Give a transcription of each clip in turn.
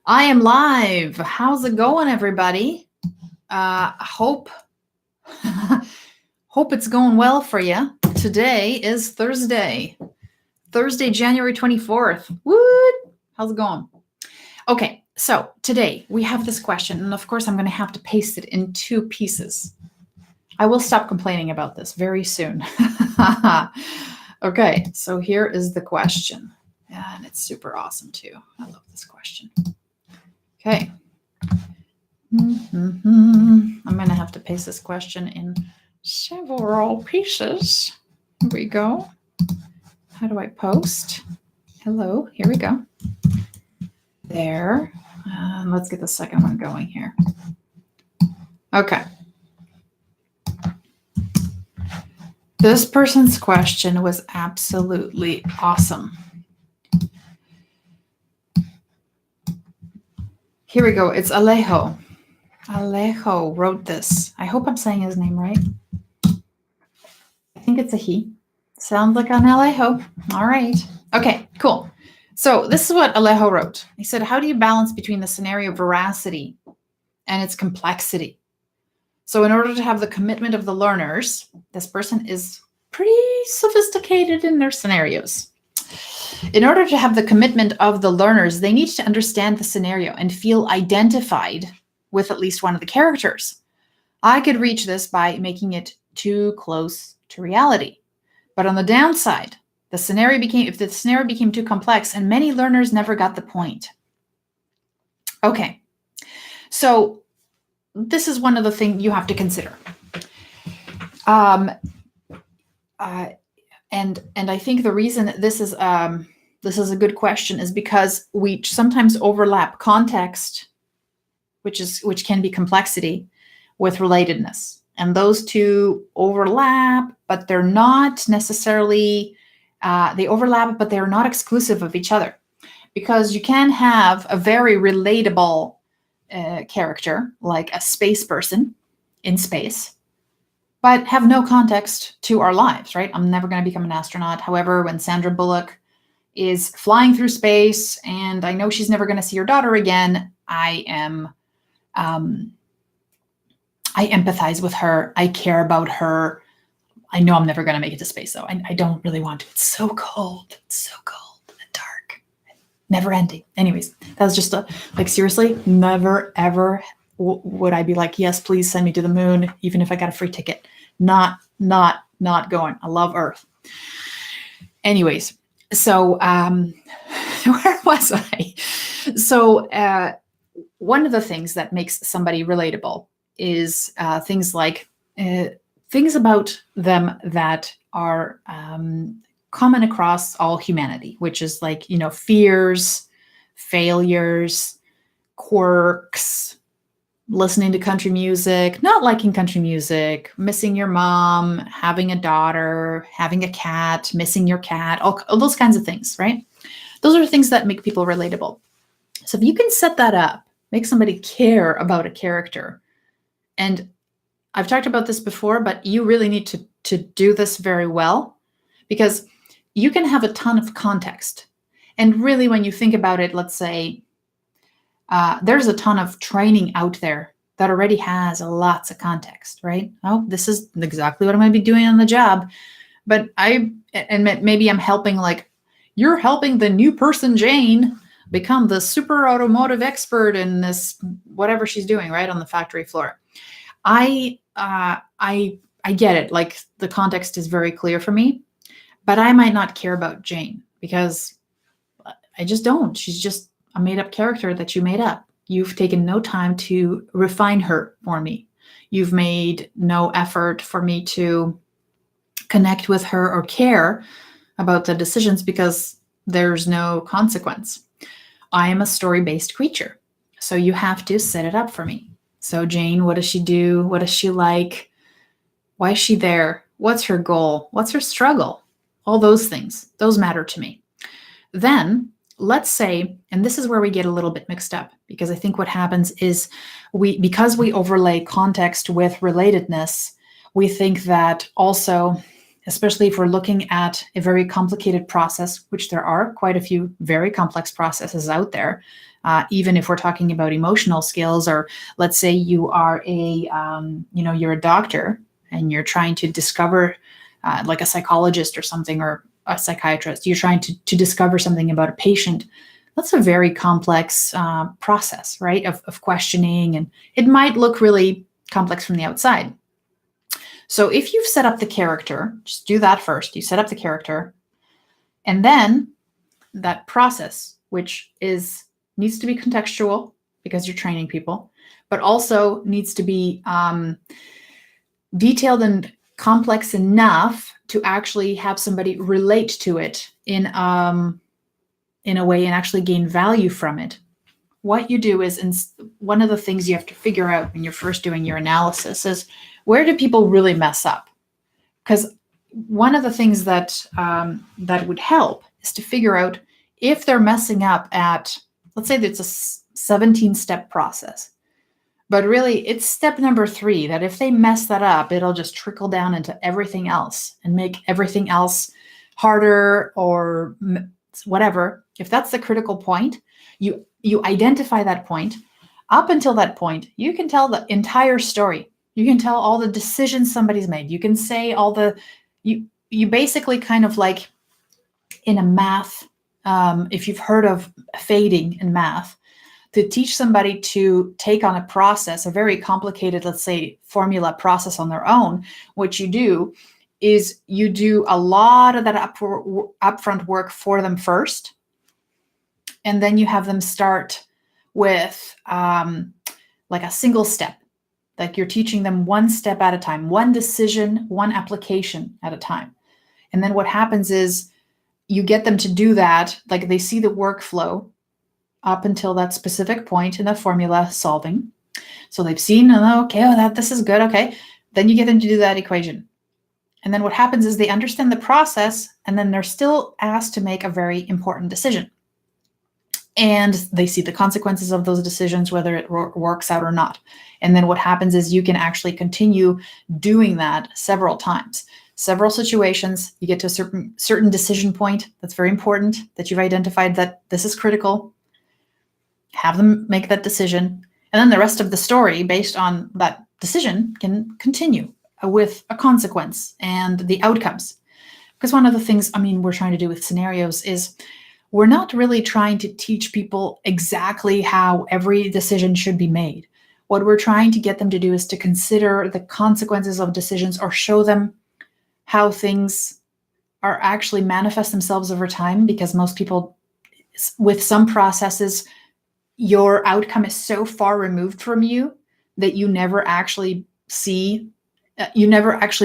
I am live. How's it going, everybody? Hope hope it's going well for you. Today is Thursday, January 24th. Woot! How's it going? Okay, so today we have this question, and of course I'm going to have to paste it in two pieces. I will stop complaining about this very soon. Okay, so here is the question, and it's super awesome too. I love this question. Okay. I'm going to have to paste this question in several pieces. Here we go. How do I post? Hello, here we go. There. Let's get the second one going here. Okay. This person's question was absolutely awesome. Here we go. It's Alejo. Alejo wrote this. I hope I'm saying his name right. I think it's a he. Sounds like an Alejo. All right. Okay, cool. So this is what Alejo wrote. He said, how do you balance between the scenario veracity and its complexity? So in order to have the commitment of the learners, this person is pretty sophisticated in their scenarios. In order to have the commitment of the learners, they need to understand the scenario and feel identified with at least one of the characters. I could reach this by making it too close to reality. But on the downside, if the scenario became too complex, and many learners never got the point. Okay, so this is one of the things you have to consider. And I think the reason this is a good question is because we sometimes overlap context, which can be complexity, with relatedness, and those two overlap, but they're not necessarily. They overlap, but they're not exclusive of each other, because you can have a very relatable character like a space person in space, but have no context to our lives, right? I'm never going to become an astronaut. However, when Sandra Bullock is flying through space and I know she's never going to see her daughter again, I empathize with her. I care about her. I know I'm never going to make it to space, though. I don't really want to. It's so cold. It's so cold and dark. Never ending. Anyways, that was just seriously, never, ever would I be like, yes, please send me to the moon, even if I got a free ticket. Not going. I love Earth. Anyways, so where was I? So one of the things that makes somebody relatable is things like things about them that are common across all humanity, which is like, fears, failures, quirks, listening to country music, not liking country music, missing your mom, having a daughter, having a cat, missing your cat, all those kinds of things, right? Those are things that make people relatable. So if you can set that up, make somebody care about a character. And I've talked about this before, but you really need to do this very well, because you can have a ton of context. And really, when you think about it, let's say there's a ton of training out there that already has lots of context, right? Oh, this is exactly what I'm going to be doing on the job. But maybe I'm helping, you're helping the new person, Jane, become the super automotive expert in this, whatever she's doing, right, on the factory floor. I get it. Like, the context is very clear for me, but I might not care about Jane because I just don't. She's just a made-up character that you made up. You've taken no time to refine her for me. You've made no effort for me to connect with her or care about the decisions because there's no consequence. I am a story-based creature, so you have to set it up for me. So Jane, what does she do? What does she like? Why is she there? What's her goal? What's her struggle? All those things, those matter to me. Then let's say, and this is where we get a little bit mixed up, because I think what happens is because we overlay context with relatedness, we think that also especially if we're looking at a very complicated process, which there are quite a few very complex processes out there. Even if we're talking about emotional skills, or let's say you are you're a doctor and you're trying to discover, like a psychologist or something, or a psychiatrist, you're trying to discover something about a patient. That's a very complex process, right? Of questioning, and it might look really complex from the outside. So if you've set up the character, just do that first. You set up the character, and then that process, which needs to be contextual because you're training people, but also needs to be detailed and complex enough to actually have somebody relate to it in a way and actually gain value from it. What you do is, one of the things you have to figure out when you're first doing your analysis is, where do people really mess up? Because one of the things that would help is to figure out if they're messing up at, let's say that it's a 17-step process, but really it's step number 3, that if they mess that up, it'll just trickle down into everything else and make everything else harder or whatever. If that's the critical point, you identify that point. Up until that point, you can tell the entire story. You can tell all the decisions somebody's made. You can say all the, you basically kind of like in a math, if you've heard of fading in math, to teach somebody to take on a process, a very complicated, let's say, formula process on their own, what you do is you do a lot of that upfront work for them first. And then you have them start with like a single step. Like you're teaching them one step at a time, one decision, one application at a time. And then what happens is you get them to do that, like they see the workflow up until that specific point in the formula solving. So they've seen, okay, this is good, okay. Then you get them to do that equation. And then what happens is they understand the process, and then they're still asked to make a very important decision. And they see the consequences of those decisions, whether it works out or not. And then what happens is you can actually continue doing that several times, several situations. You get to a certain decision point that's very important, that you've identified that this is critical. Have them make that decision. And then the rest of the story based on that decision can continue with a consequence and the outcomes. Because one of the things, we're trying to do with scenarios is, we're not really trying to teach people exactly how every decision should be made. What we're trying to get them to do is to consider the consequences of decisions, or show them how things are actually manifest themselves over time. Because most people, with some processes, your outcome is so far removed from you that you never actually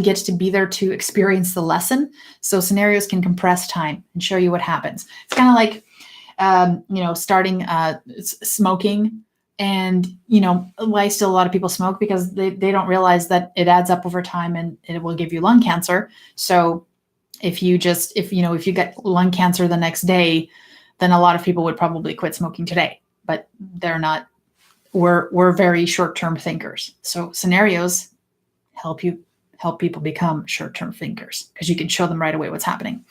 get to be there to experience the lesson. So scenarios can compress time and show you what happens. It's kind of like, starting smoking. And, why still a lot of people smoke? Because they don't realize that it adds up over time and it will give you lung cancer. So if you get lung cancer the next day, then a lot of people would probably quit smoking today. But they're not. We're very short-term thinkers. So scenarios help people become short-term thinkers, because you can show them right away what's happening.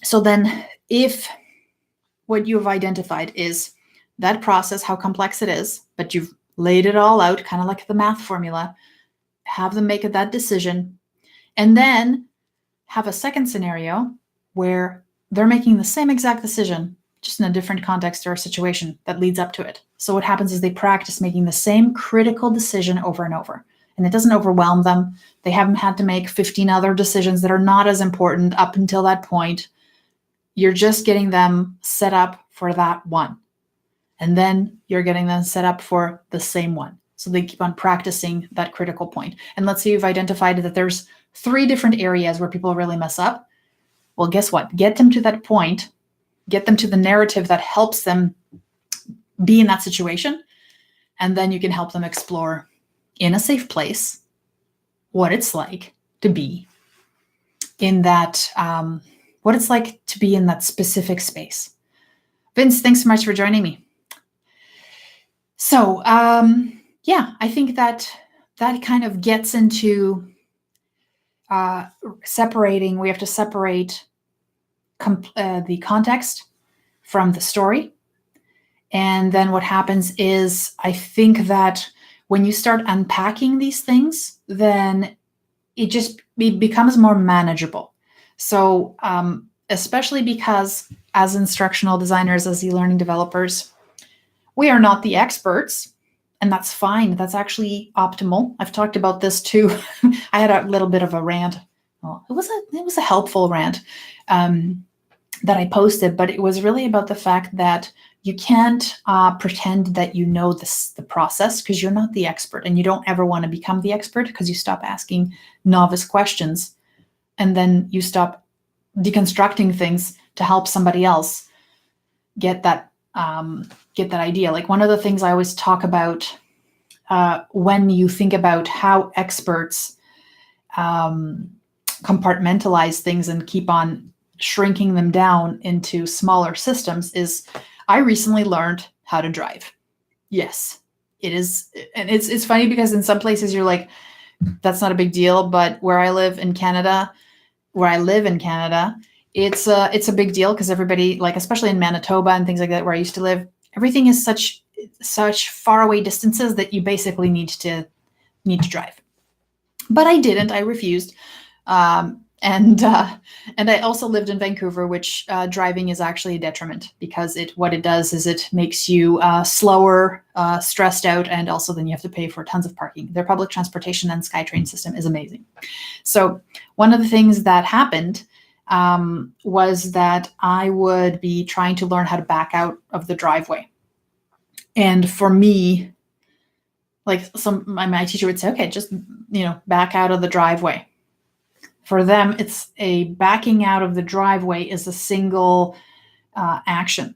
So then, if what you've identified is that process, how complex it is, but you've laid it all out, kind of like the math formula, have them make that decision, and then have a second scenario where they're making the same exact decision, just in a different context or a situation that leads up to it. So what happens is they practice making the same critical decision over and over, and it doesn't overwhelm them. They haven't had to make 15 other decisions that are not as important up until that point. You're just getting them set up for that one. And then you're getting them set up for the same one. So they keep on practicing that critical point. And let's say you've identified that there's 3 different areas where people really mess up. Well, guess what? Get them to that point. Get them to the narrative that helps them be in that situation. And then you can help them explore in a safe place what it's like to be in that, what it's like to be in that specific space. Vince, thanks so much for joining me. So, I think that kind of gets into we have to separate the context from the story. And then what happens is, I think that when you start unpacking these things, then it becomes more manageable. So especially because as instructional designers, as e-learning developers, we are not the experts, and that's fine. That's actually optimal. I've talked about this too. I had a little bit of a rant. Well, it was a helpful rant that I posted, but it was really about the fact that you can't pretend that you know the process, because you're not the expert, and you don't ever want to become the expert, because you stop asking novice questions, and then you stop deconstructing things to help somebody else get that idea. Like, one of the things I always talk about when you think about how experts compartmentalize things and keep on shrinking them down into smaller systems is, I recently learned how to drive. Yes, it is. And it's funny because in some places you're like, that's not a big deal. But where I live in Canada, it's a big deal, because everybody, like, especially in Manitoba and things like that, where I used to live, everything is such far away distances that you basically need to drive. But I didn't. I refused. And I also lived in Vancouver, which driving is actually a detriment, because what it does is it makes you slower, stressed out, and also then you have to pay for tons of parking. Their public transportation and SkyTrain system is amazing. So one of the things that happened was that I would be trying to learn how to back out of the driveway. And for me, like, my teacher would say, okay, just, back out of the driveway. For them, it's a backing out of the driveway is a single action.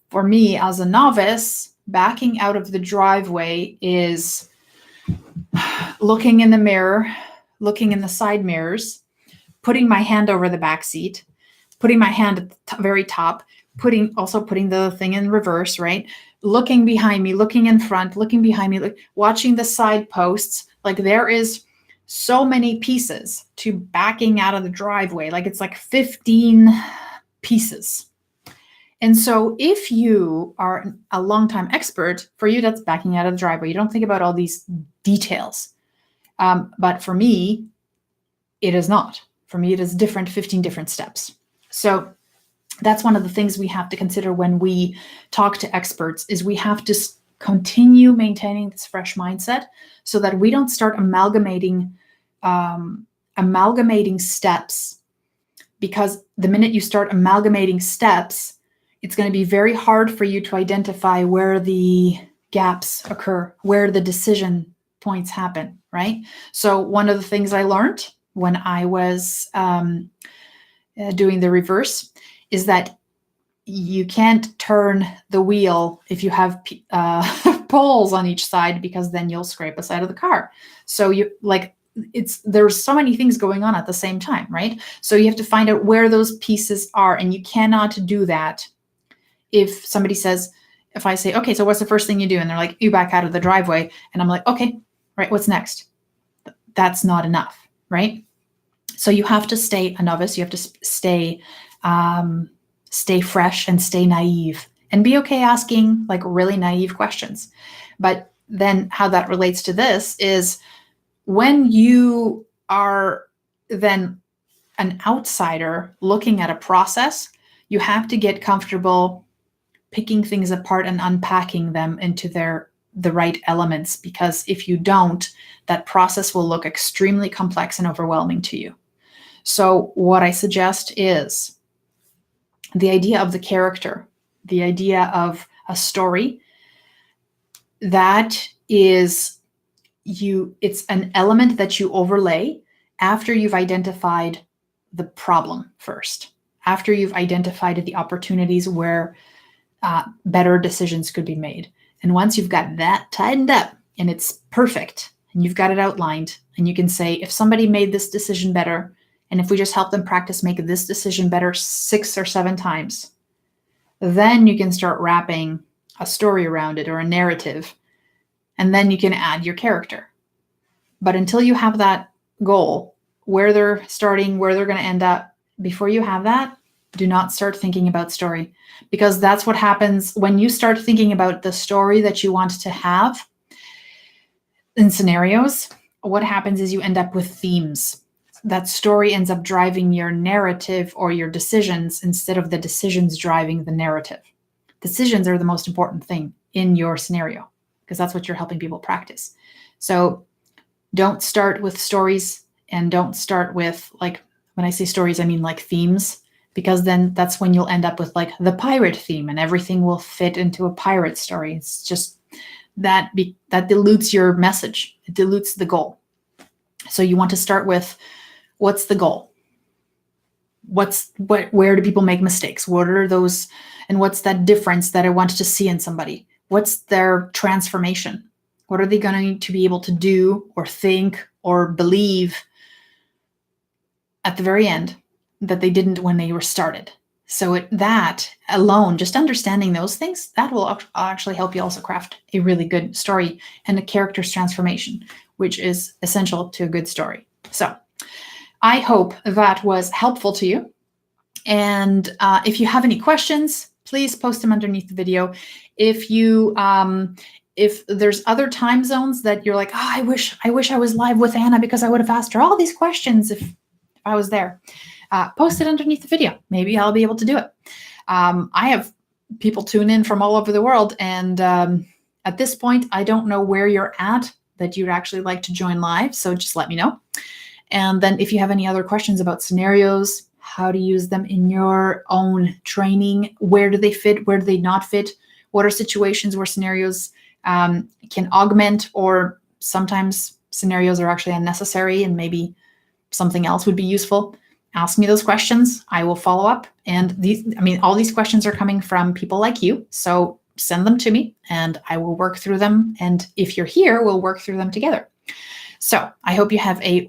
For me, as a novice, backing out of the driveway is looking in the mirror, looking in the side mirrors, putting my hand over the back seat, putting my hand at the very top, putting the thing in reverse, right? Looking behind me, looking in front, looking behind me, watching the side posts. Like, there is so many pieces to backing out of the driveway. Like, it's like 15 pieces. And so if you are a longtime expert, for you, that's backing out of the driveway. You don't think about all these details. But for me, it is not. For me, it is 15 different steps. So that's one of the things we have to consider when we talk to experts, is we have to continue maintaining this fresh mindset, so that we don't start amalgamating steps. Because the minute you start amalgamating steps, it's going to be very hard for you to identify where the gaps occur, where the decision points happen, right? So one of the things I learned when I was doing the reverse is that you can't turn the wheel if you have poles on each side, because then you'll scrape the side of the car. So there's so many things going on at the same time, right? So you have to find out where those pieces are, and you cannot do that if somebody says, if I say, okay, so what's the first thing you do? And they're like, you back out of the driveway. And I'm like, okay, right, what's next? That's not enough, right? So you have to stay a novice. You have to stay fresh and stay naive, and be okay asking like really naive questions. But then how that relates to this is, when you are then an outsider looking at a process, you have to get comfortable picking things apart and unpacking them into the right elements, because if you don't, that process will look extremely complex and overwhelming to you. So what I suggest is the idea of the character, the idea of a story. That is it's an element that you overlay after you've identified the problem first, after you've identified the opportunities where better decisions could be made. And once you've got that tightened up and it's perfect and you've got it outlined, and you can say, if somebody made this decision better, and if we just help them practice make this decision better 6 or 7 times, then you can start wrapping a story around it or a narrative, and then you can add your character. But until you have that goal, where they're starting, where they're going to end up. Before you have that, do not start thinking about story, because that's what happens when you start thinking about the story that you want to have in scenarios. What happens is you end up with themes. That story ends up driving your narrative or your decisions instead of the decisions driving the narrative. Decisions are the most important thing in your scenario, because that's what you're helping people practice. So don't start with stories, and don't start with, like, when I say stories, I mean like themes, because then that's when you'll end up with like the pirate theme and everything will fit into a pirate story. It's just that dilutes your message. It dilutes the goal. So you want to start with, what's the goal? Where do people make mistakes? What are those, and what's that difference that I want to see in somebody? What's their transformation? What are they going to be able to do or think or believe at the very end that they didn't when they were started? So that alone, just understanding those things, that will actually help you also craft a really good story and a character's transformation, which is essential to a good story. So I hope that was helpful to you. And if you have any questions, please post them underneath the video. If there's other time zones that you're like, oh, I wish I was live with Anna because I would have asked her all these questions if I was there, post it underneath the video. Maybe I'll be able to do it. I have people tune in from all over the world. And at this point, I don't know where you're at that you'd actually like to join live. So just let me know. And then if you have any other questions about scenarios, how to use them in your own training, where do they fit, where do they not fit, what are situations where scenarios can augment, or sometimes scenarios are actually unnecessary and maybe something else would be useful, ask me those questions. I will follow up. And all these questions are coming from people like you. So send them to me and I will work through them. And if you're here, we'll work through them together. So I hope you have a